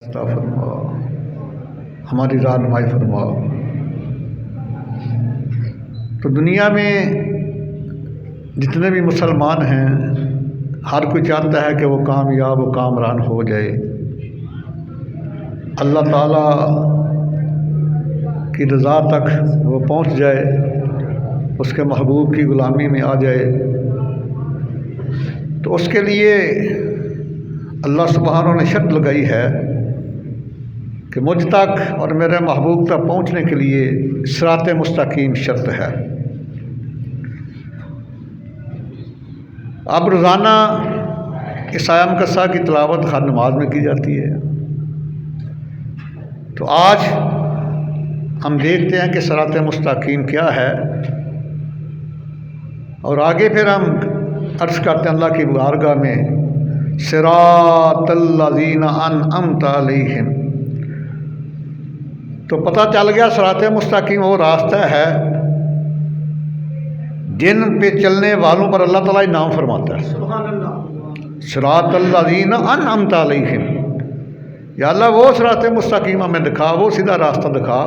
عطا فرما، ہماری رہنمائی فرما۔ تو دنیا میں جتنے بھی مسلمان ہیں، ہر کوئی چاہتا ہے کہ وہ کامیاب و کامران ہو جائے، اللہ تعالیٰ کی رضا تک وہ پہنچ جائے، اس کے محبوب کی غلامی میں آ جائے۔ تو اس کے لیے اللہ سبحانہ نے شرط لگائی ہے کہ مجھ تک اور میرے محبوب تک پہنچنے کے لیے صراط مستقیم شرط ہے۔ اب روزانہ اس آیہ مقدسہ کی تلاوت ہر نماز میں کی جاتی ہے۔ تو آج ہم دیکھتے ہیں کہ صراط مستقیم کیا ہے، اور آگے پھر ہم عرض کرتے ہیں اللہ کی بارگاہ میں صراط الذین انعمت علیہم۔ تو پتہ چل گیا صراط مستقیم وہ راستہ ہے جن پہ چلنے والوں پر اللہ تعالیٰ انعام فرماتا ہے۔ سبحان اللہ۔ صراط الذین انعمت علیہم، یا اللہ وہ صراط مستقیم ہمیں دکھا، وہ سیدھا راستہ دکھا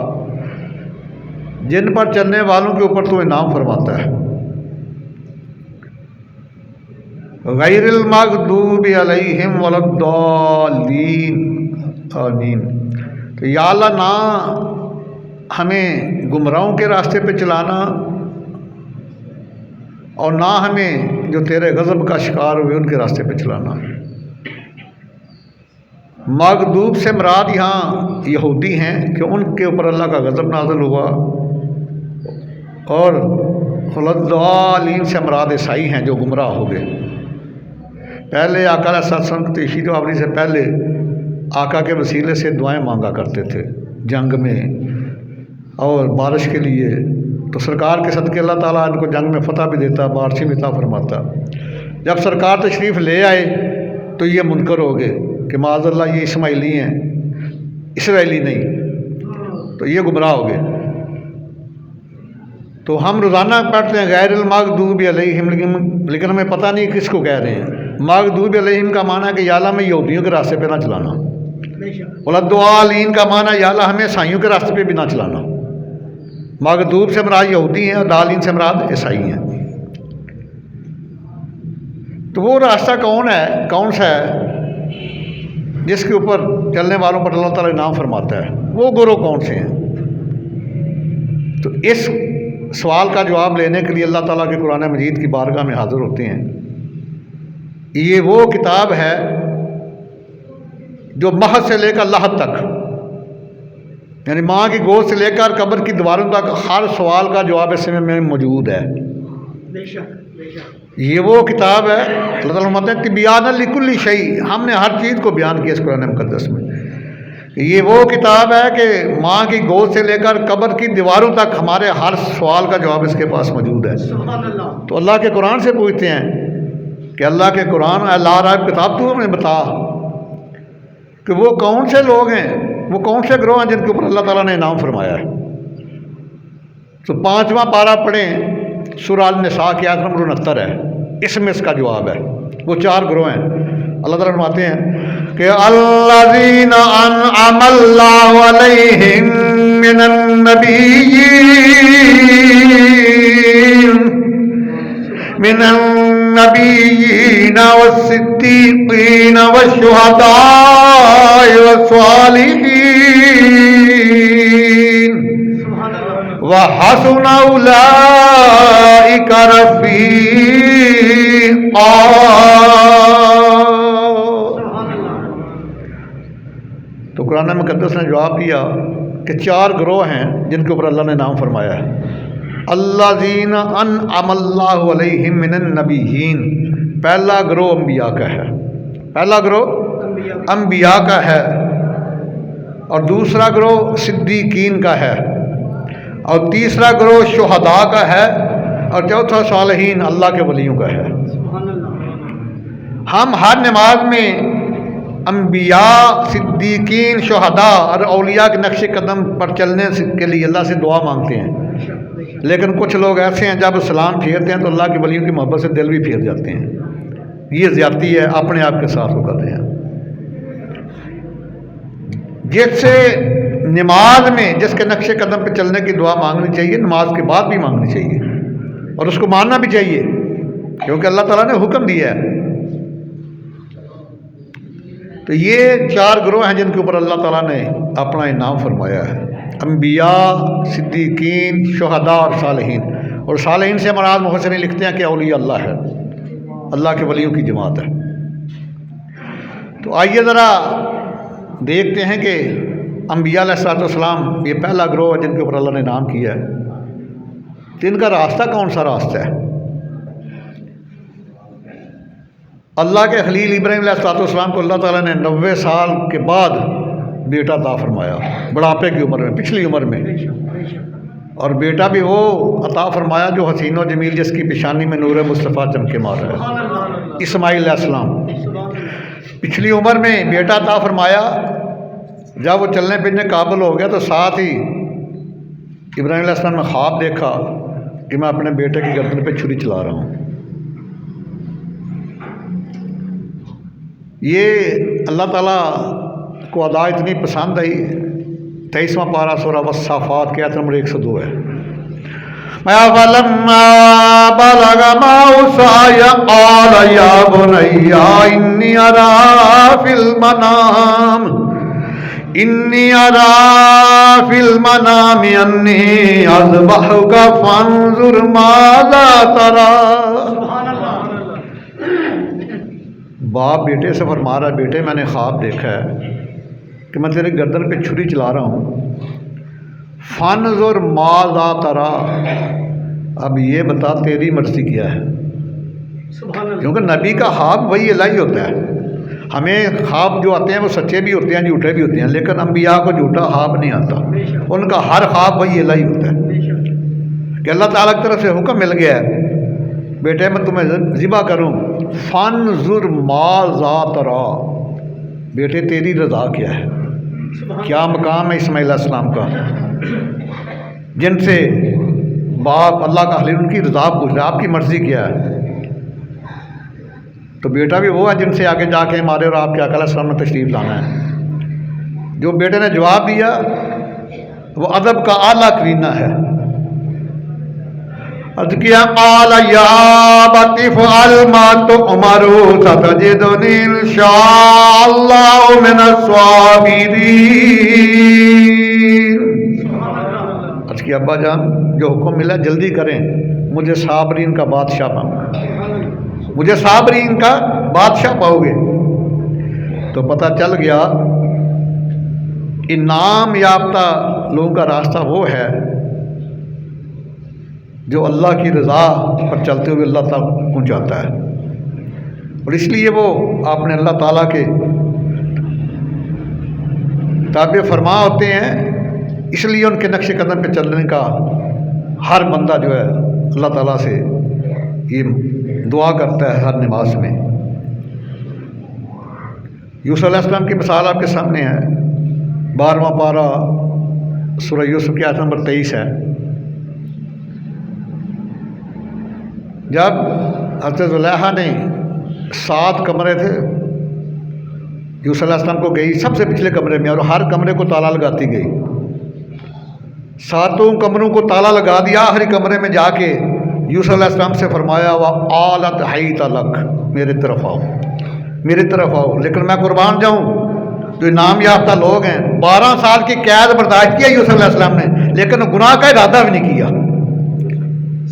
جن پر چلنے والوں کے اوپر تو انعام فرماتا ہے۔ غیر المغضوب علیہم ولا الضالین، آمین۔ تو یا اللہ نہ ہمیں گمراہوں کے راستے پہ چلانا اور نہ ہمیں جو تیرے غضب کا شکار ہوئے ان کے راستے پہ چلانا۔ مغضوب سے مراد یہاں یہودی ہیں کہ ان کے اوپر اللہ کا غضب نازل ہوا، اور الضالین سے مراد عیسائی ہیں جو گمراہ ہو گئے۔ پہلے آقا علیہ السلام کی تشریف آوری سے پہلے آقا کے وسیلے سے دعائیں مانگا کرتے تھے جنگ میں اور بارش کے لیے، تو سرکار کے صدقے اللہ تعالیٰ ان کو جنگ میں فتح بھی دیتا، بارشیں بھی عطا فرماتا۔ جب سرکار تشریف لے آئے تو یہ منکر ہو گئے کہ معاذ اللہ یہ اسماعیلی ہیں، اسرائیلی نہیں، تو یہ گمراہ ہو گئے۔ تو ہم روزانہ پڑھتے ہیں غیر المغضوب علیہم، لیکن ہمیں پتہ نہیں کس کو کہہ رہے ہیں۔ مغضوب علیہم کا معنی ہے کہ یا اللہ میں یہودیوں کے راستے پہ نہ چلانا، الضالین کا معنی ہے یا اللہ ہمیں عیسائیوں کے راستے پہ بھی نہ چلانا۔ مغضوب سے مراد یہودی ہیں اور ضالین سے مراد عیسائی ہیں۔ تو وہ راستہ کون سا ہے جس کے اوپر چلنے والوں پر اللہ تعالیٰ انعام فرماتا ہے؟ وہ گروہ کون سے ہیں؟ تو اس سوال کا جواب لینے کے لیے اللہ تعالیٰ کے قرآن مجید کی بارگاہ میں حاضر ہوتے ہیں۔ یہ وہ کتاب ہے جو مہد سے لے کر لحد تک، یعنی ماں کی گود سے لے کر قبر کی دیواروں تک ہر سوال کا جواب اس میں موجود ہے۔ بے شک، بے شک۔ یہ وہ کتاب ہے، اللہ تعالیٰ فرماتے ہیں تبیانا لکل شیء، ہم نے ہر چیز کو بیان کیا اس قرآن مقدس میں۔ یہ وہ کتاب ہے کہ ماں کی گود سے لے کر قبر کی دیواروں تک ہمارے ہر سوال کا جواب اس کے پاس موجود ہے۔ سبحان اللہ۔ تو اللہ کے قرآن سے پوچھتے ہیں کہ اللہ کے قرآن اللہ رائب کتاب تو ہمیں بتا کہ وہ کون سے لوگ ہیں، وہ کون سے گروہ ہیں جن کے اوپر اللہ تعالیٰ نے انعام فرمایا ہے۔ تو 5واں پارہ پڑھیں، سورہ النساء کی آیت نمبر 69 ہے، اس میں اس کا جواب ہے۔ وہ 4 گروہ ہیں۔ اللہ تعالیٰ فرماتے ہیں کہ الذین انعم اللہ علیہم من النبیین والصدیقین والشہداء والصالحین وحسن اولئک رفیقا۔ تو قرآن مقدس نے جواب دیا کہ 4 گروہ ہیں جن کے اوپر اللہ نے نام فرمایا ہے۔ الذین انعم اللہ علیہم من النبیین، پہلا گروہ انبیاء کا ہے، پہلا گروہ انبیاء کا ہے، اور دوسرا گروہ صدیقین کا ہے، اور تیسرا گروہ شہداء کا ہے، اور چوتھا صالحین اللہ کے ولیوں کا ہے۔ ہم ہر نماز میں انبیاء، صدیقین، شہداء اور اولیاء کے نقش قدم پر چلنے کے لیے اللہ سے دعا مانگتے ہیں، لیکن کچھ لوگ ایسے ہیں جب سلام پھیرتے ہیں تو اللہ کے ولیوں کی محبت سے دل بھی پھیر جاتے ہیں۔ یہ زیادتی ہے، اپنے آپ کے ساتھ وہ کرتے ہیں۔ جس سے نماز میں جس کے نقش قدم پہ چلنے کی دعا مانگنی چاہیے، نماز کے بعد بھی مانگنی چاہیے اور اس کو ماننا بھی چاہیے، کیونکہ اللہ تعالیٰ نے حکم دیا ہے۔ تو یہ 4 گروہ ہیں جن کے اوپر اللہ تعالیٰ نے اپنا انعام فرمایا ہے: انبیاء، صدیقین، شہداء اور صالحین۔ اور صالحین سے مراد محسنین لکھتے ہیں کہ اولیاء اللہ ہے، اللہ کے ولیوں کی جماعت ہے۔ تو آئیے ذرا دیکھتے ہیں کہ انبیاء علیہ السلام یہ پہلا گروہ ہے جن کے اوپر اللہ نے انعام کیا ہے، تو ان کا راستہ کون سا راستہ ہے؟ اللہ کے خلیل ابراہیم علیہ السلام کو اللہ تعالیٰ نے 90 سال کے بعد بیٹا عطا فرمایا، بڑھاپے کی عمر میں، پچھلی عمر میں، اور بیٹا بھی وہ عطا فرمایا جو حسین و جمیل، جس کی پیشانی میں نور مصطفیٰ چمکے مار رہا ہے، اسماعیل علیہ السلام۔ پچھلی عمر میں بیٹا عطا فرمایا، جب وہ چلنے پھرنے قابل ہو گیا تو ساتھ ہی ابراہیم علیہ السلام نے خواب دیکھا کہ میں اپنے بیٹے کی گردن پہ چھری چلا رہا ہوں۔ یہ اللہ تعالیٰ کو ادا اتنی پسند آئی، 23واں پارہ سورہ والصافات کی آیت نمبر 102 ہے۔ فَلَمَّا بَلَغَ مَعَهُ السَّعْيَ قَالَ يَا بُنَيَّ إِنِّي أَرَىٰ فِي الْمَنَامِ أَنِّي أَذْبَحُكَ فَانظُرْ مَاذَا تَرَىٰ۔ باپ بیٹے سے فرما رہا ہے، بیٹے میں نے خواب دیکھا ہے کہ میں تیرے گردن پہ چھری چلا رہا ہوں، فانظر ماذا ترى، اب یہ بتا تیری مرضی کیا ہے۔ کیونکہ نبی کا خواب وہی الہی ہوتا ہے، ہمیں خواب جو آتے ہیں وہ سچے بھی ہوتے ہیں، جھوٹے بھی ہوتے ہیں، لیکن انبیاء کو جھوٹا خواب نہیں آتا، ان کا ہر خواب وہی الہی ہوتا ہے کہ اللہ تعالیٰ کی طرف سے حکم مل گیا ہے، بیٹے میں تمہیں ذبح کروں، فانظر ماذا ترى، بیٹے تیری رضا کیا ہے، کیا مقام ہے اسماعیل علیہ السلام کا، جن سے باپ اللہ کا خلیل ان کی رضا پوچھ رہا ہے، آپ کی مرضی کیا ہے۔ تو بیٹا بھی وہ ہے جن سے آگے جا کے ہمارے اور آپ کے آقا علیہ السلام نے تشریف لانا ہے۔ جو بیٹے نے جواب دیا وہ ادب کا اعلیٰ کرینہ ہے۔ عرض کیا قال یا ابت افعل ما تؤمر ستجدنی ان شاء اللہ من الصابرین۔ عرض کیا ابا جان جو حکم ملا جلدی کریں، مجھے صابرین کا بادشاہ بناؤ، مجھے صابرین کا بادشاہ پاؤ گے۔ تو پتہ چل گیا انعام یافتہ لوگوں کا راستہ وہ ہے جو اللہ کی رضا پر چلتے ہوئے اللہ تک پہنچاتا ہے، اور اس لیے وہ آپ نے اللہ تعالیٰ کے تابع فرما ہوتے ہیں، اس لیے ان کے نقش قدم پہ چلنے کا ہر بندہ جو ہے اللہ تعالیٰ سے یہ دعا کرتا ہے ہر نماز میں۔ یوسف علیہ السلام کی مثال آپ کے سامنے ہے، 12واں پارہ سورہ یوسف کی آیت نمبر 23 ہے۔ جب حضرت زلیخا نے 7 کمرے تھے، یوسف علیہ السلام کو گئی سب سے پچھلے کمرے میں، اور ہر کمرے کو تالا لگاتی گئی، 7 کمروں کو تالا لگا دیا، آخری کمرے میں جا کے یوسف علیہ السلام سے فرمایا وَقَالَتْ حَيْتَ لَكَ، میرے طرف آؤ، میری طرف آؤ، لیکن میں قربان جاؤں جو انعام یافتہ لوگ ہیں، 12 سال کی قید برداشت کیا یوسف علیہ السلام نے، لیکن گناہ کا ارادہ بھی نہیں کیا۔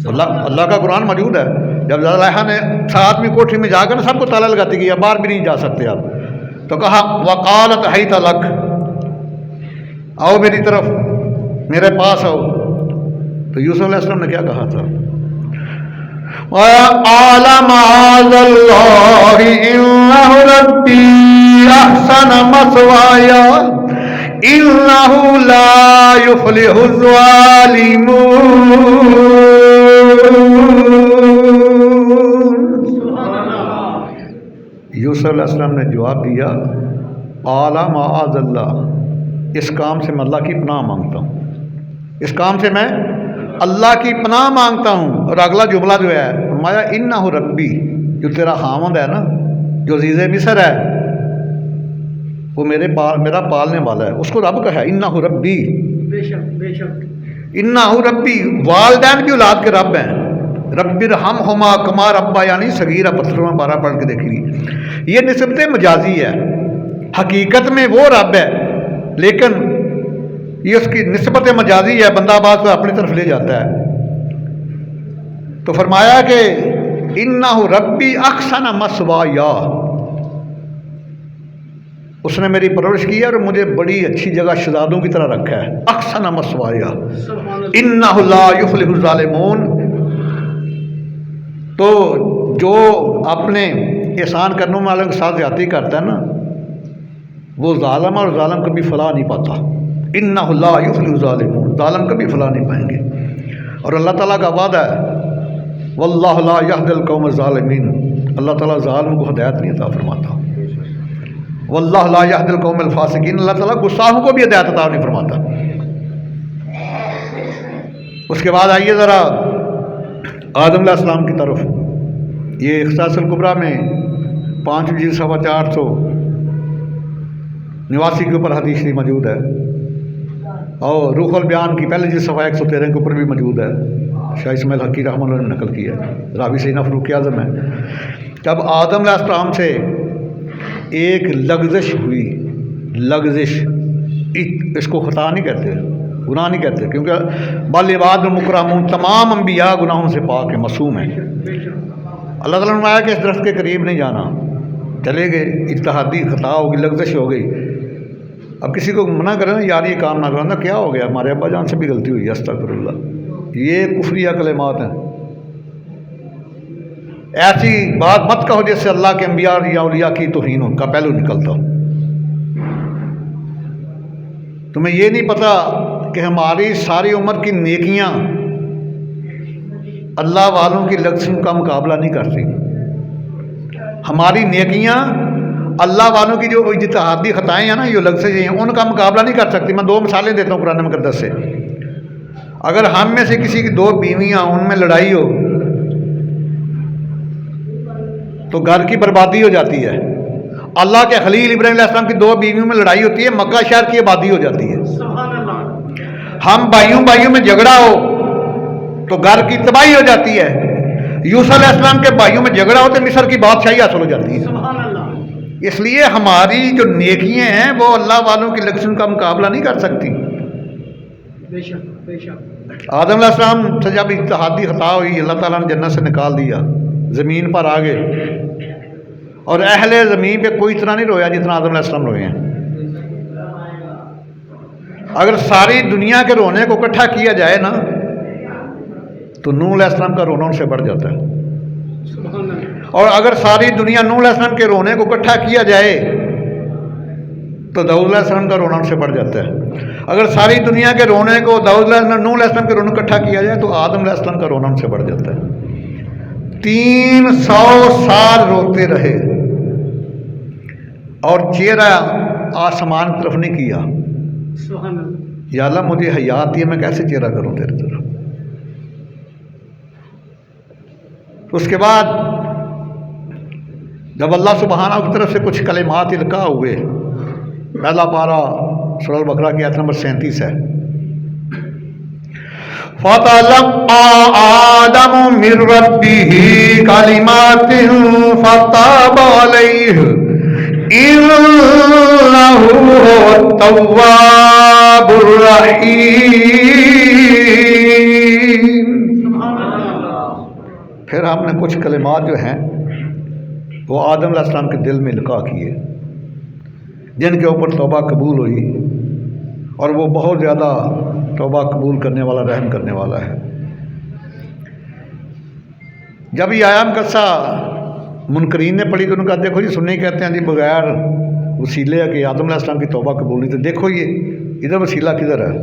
اللہ کا قرآن موجود ہے، جب زلیخا نے 7ویں کوٹھی میں جا کر سب کو تالا لگاتی گئی، باہر بھی نہیں جا سکتے آپ، تو کہا وَقَالَتْ حَيْتَ لَكَ، آؤ میری طرف، میرے پاس آؤ۔ تو یوسف علیہ السلام نے کیا کہا تھا؟ قَالَ مَعَاذَ اللَّهِ إِنَّهُ رَبِّي أَحْسَنَ مَثْوَايَ إِنَّهُ لَا يُفْلِحُ الظَّالِمُونَ۔ یوسف علیہ السلام نے جواب دیا قال معاذ اللہ، اس کام سے میں اللہ کی پناہ مانگتا ہوں، اس کام سے میں اللہ کی پناہ مانگتا ہوں۔ اور اگلا جملہ جو ہے فرمایا انہ ربی، جو تیرا خاوند ہے نا، جو عزیز مصر ہے، وہ میرا پالنے والا ہے، اس کو رب کہا ہے انہ ربی، بے شک بے شک انہ ربی، والدین بھی اولاد کے رب ہیں، رب ارحمہما کما ربا یعنی صغیرہ، پتھروں میں 12 پڑھ کے دیکھی، یہ نسبت مجازی ہے، حقیقت میں وہ رب ہے لیکن یہ اس کی نسبت مجازی ہے، بندہ بعض کو اپنی طرف لے جاتا ہے۔ تو فرمایا کہ انہ ربی احسن مثوایا، اس نے میری پرورش کی ہے اور مجھے بڑی اچھی جگہ شہزادوں کی طرح رکھا ہے، احسن مثوایا سبحان اللہ انہ لا یفلح الظالمون۔ تو جو اپنے احسان کرنے والوں کے ساتھ زیادتی کرتا ہے نا وہ ظالم، اور ظالم کبھی فلاح نہیں پاتا، انہ لا یفلح الظالمون، ظالم کبھی فلاح نہیں پائیں گے۔ اور اللہ تعالیٰ کا وعدہ ہے واللہ لا یہدی القوم الظالمین، اللہ تعالیٰ ظالم کو ہدایت نہیں عطا فرماتا، واللہ لا یہدی القوم الفاسقین، اللہ تعالیٰ گستاخوں کو بھی ہدایت عطا نہیں فرماتا۔ اس کے بعد آئیے ذرا آدم علیہ السلام کی طرف، یہ اختصاص الکبریٰ میں 5 جلد صفحہ 489 کے اوپر حدیث شریف موجود ہے، اور روح البیان کی پہلے جلد صفحہ 113 کے اوپر بھی موجود ہے، شاہ اسماعیل حقی رحمہ اللہ نے نقل کیا ہے، راوی سیدنا فاروق اعظم ہے۔ جب آدم علیہ السلام سے ایک لغزش ہوئی، لغزش، اس کو خطا نہیں کہتے، گناہ نہیں کہتے، کیونکہ بل عباد المکرمون، تمام انبیاء گناہوں سے پاک ہیں، معصوم ہیں۔ اللہ تعالیٰ نے فرمایا کہ اس درخت کے قریب نہیں جانا، چلے گئے، اجتہادی خطا ہوگی، لغزش ہو گئی۔ اب کسی کو منع کریں نا یار یہ کام نہ کرنا، کیا ہو گیا، ہمارے ابا جان سے بھی غلطی ہوئی، استغفر اللہ، یہ کفریہ کلمات ہیں، ایسی بات مت کہو جس سے اللہ کے انبیاء یا اولیاء کی توہین کا پہلو نکلتا ہو۔ تمہیں یہ نہیں پتہ کہ ہماری ساری عمر کی نیکیاں اللہ والوں کی لغزشوں کا مقابلہ نہیں کرتی، ہماری نیکیاں اللہ والوں کی جو اجتہادی خطائیں ہیں نا، یہ لغزشیں ہیں، ان کا مقابلہ نہیں کر سکتی۔ میں 2 مثالیں دیتا ہوں قرآن مقدس سے۔ اگر ہم میں سے کسی کی 2 بیویاں، ان میں لڑائی ہو تو گھر کی بربادی ہو جاتی ہے۔ اللہ کے خلیل ابراہیم علیہ السلام کی 2 بیویوں میں لڑائی ہوتی ہے، مکہ شہر کی آبادی ہو جاتی ہے۔ سبحان اللہ ہم بھائیوں میں جھگڑا ہو تو گھر کی تباہی ہو جاتی ہے۔ یوسف علیہ السلام کے بھائیوں میں جھگڑا ہو تو مصر کی بادشاہی حاصل ہو جاتی ہے۔ سبحان اللہ اس لیے ہماری جو نیکیاں ہیں وہ اللہ والوں کی لغزشوں کا مقابلہ نہیں کر سکتی۔ بے شک بے شک آدم علیہ السلام سے جب اجتہادی خطا ہوئی، اللہ تعالیٰ نے جنت سے نکال دیا، زمین پر آ گئے، اور اہل زمین پہ کوئی اتنا نہیں رویا جتنا آدم علیہ السلام روئے ہیں۔ اگر ساری دنیا کے رونے کو اکٹھا کیا جائے نا تو نوح علیہ السلام کا رونا ان سے بڑھ جاتا ہے، سبحان اللہ اور اگر ساری دنیا نوح علیہ السلام کے رونے کو اکٹھا کیا جائے تو داؤد علیہ السلام کا رونا ان سے بڑھ جاتا ہے۔ اگر ساری دنیا کے رونے کو نوح علیہ السلام کے رونے کو اکٹھا کیا جائے تو آدم علیہ السلام کا رونا ان سے بڑھ جاتا ہے۔ 300 سال روتے رہے اور چہرہ آسمان کی طرف نہیں کیا، سبحان اللہ یا اللہ مجھے حیات دی ہے، میں کیسے چہرہ کروں تیرے طرف۔ اس کے بعد جب اللہ سبحانہ کی طرف سے کچھ کلمات القاء ہوئے، پہلا پارہ سورہ البقرہ کی آیت نمبر 37 ہے، فَتَلَقَّى آدَمُ مِن رَّبِّهِ كَلِمَاتٍ فَتَابَ عَلَيْهِ إِنَّهُ هُوَ التَّوَّابُ الرَّحِيمُ۔ پھر ہم نے کچھ کلمات جو ہیں وہ آدم علیہ السلام کے دل میں القاء کیے، جن کے اوپر توبہ قبول ہوئی، اور وہ بہت زیادہ توبہ قبول کرنے والا، رحم کرنے والا ہے۔ جب یہ آیام قصہ منکرین نے پڑھی تو انہوں نے کہا دیکھو جی سنی کہتے ہیں جی بغیر وسیلے کہ آدم علیہ السلام کی توبہ قبول نہیں، تو دیکھو یہ ادھر وسیلہ کدھر ہے۔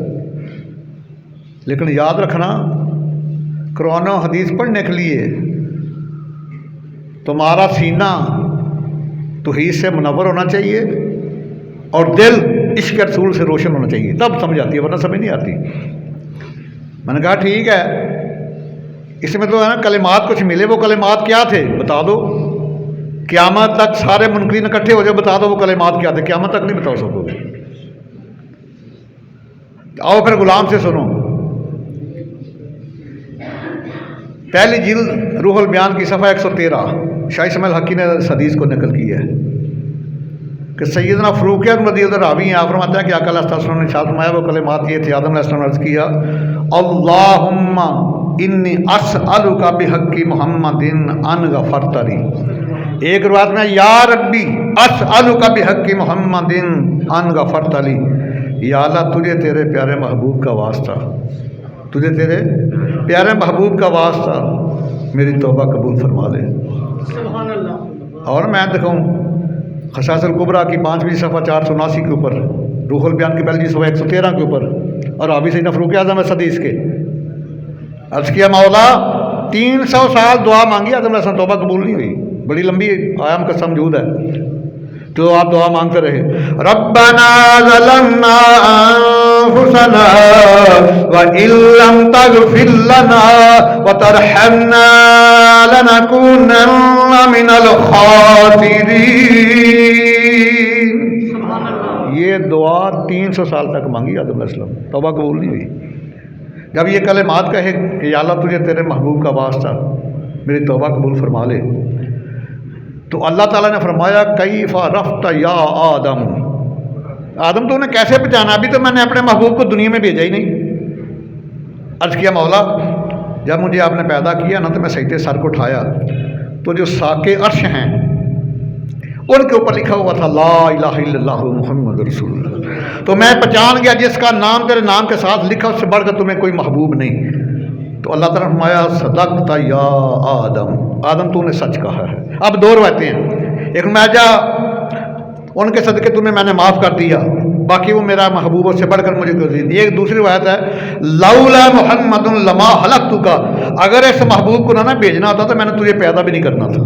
لیکن یاد رکھنا قرآن و حدیث پڑھنے کے لیے تمہارا سینہ توحید سے منور ہونا چاہیے اور دل عشق رسول سے روشن ہونا چاہیے، تب سمجھ آتی ہے، ورنہ سمجھ نہیں آتی۔ میں نے کہا ٹھیک ہے، اس میں تو ہے نا کلمات کچھ ملے، وہ کلمات کیا تھے بتا دو۔ قیامت تک سارے منکرین اکٹھے ہو جائے بتا دو وہ کلمات کیا تھے، قیامت تک نہیں بتا سکو گے۔ آؤ پھر غلام سے سنو، پہلی جلد روح البیان کی صفحہ 113 شاہ اسماعیل حقی نے اس حدیث کو نقل کی ہے کہ سیدنا فاروق اعظم رضی اللہ عنہ راوی ہیں، آپ فرماتے ہیں کہ آقا علیہ السلام نے ارشاد فرمایا، وہ کلمات یہ تھے، آدم علیہ السلام نے عرض کیا اللہم انی اسألک بحق محمد ان غفرت لی، ایک روایت میں یا ربی اسألک بحق محمد ان غفرت لی، یا اللہ تجھے تیرے پیارے محبوب کا واسطہ، تجھے تیرے پیارے محبوب کا واسطہ میری توبہ قبول فرما لے۔ سبحان اللہ۔ اور میں دکھاؤں خصائص الکبریٰ کی 5ویں صفحہ 479 کے اوپر، روح البیان کی پہلی صفحہ 113 کے اوپر، اور ابھی سیدنا فاروق اعظم اس حدیث کے عرض کیا مولا 300 سال دعا مانگی، آدم علیہ السلام، توبہ قبول نہیں ہوئی، بڑی لمبی آیام کا موجود ہے، تو آپ دعا مانگتے رہے، ربنا ظلمنا انفسنا وان لم تغفر لنا وترحمنا لنكونن من الخاسرین۔ سبحان اللہ۔ یہ دعا 300 سال تک مانگی آدم علیہ السلام، توبہ قبول نہیں ہوئی۔ جب یہ کلمات کہے کہ یا اللہ تجھے تیرے محبوب کا واسطہ میری توبہ قبول فرما لے، تو اللہ تعالیٰ نے فرمایا کیف عرفت یا آدم، آدم تو انہیں کیسے پہچانا، ابھی تو میں نے اپنے محبوب کو دنیا میں بھیجا ہی نہیں۔ عرض کیا مولا جب مجھے آپ نے پیدا کیا نا تو میں سجدے سر کو اٹھایا تو جو ساقِ عرش ہیں ان کے اوپر لکھا ہوا تھا لا الہ الا اللہ محمد رسول اللہ، تو میں پہچان گیا جس کا نام تیرے نام کے ساتھ لکھا اس سے بڑھ کر تمہیں کوئی محبوب نہیں۔ تو اللہ تعالیٰ نے فرمایا صدقت یا آدم، آدم تو نے سچ کہا ہے۔ اب دو روایتیں ہیں، ایک میں جا ان کے صدقے تمہیں میں نے معاف کر دیا، باقی وہ میرا محبوب اس سے بڑھ کر مجھے گزید۔ ایک دوسری روایت ہے لولا محمد لما خلقتک، اگر اس محبوب کو نہ بھیجنا ہوتا تو میں نے تجھے پیدا بھی نہیں کرنا تھا۔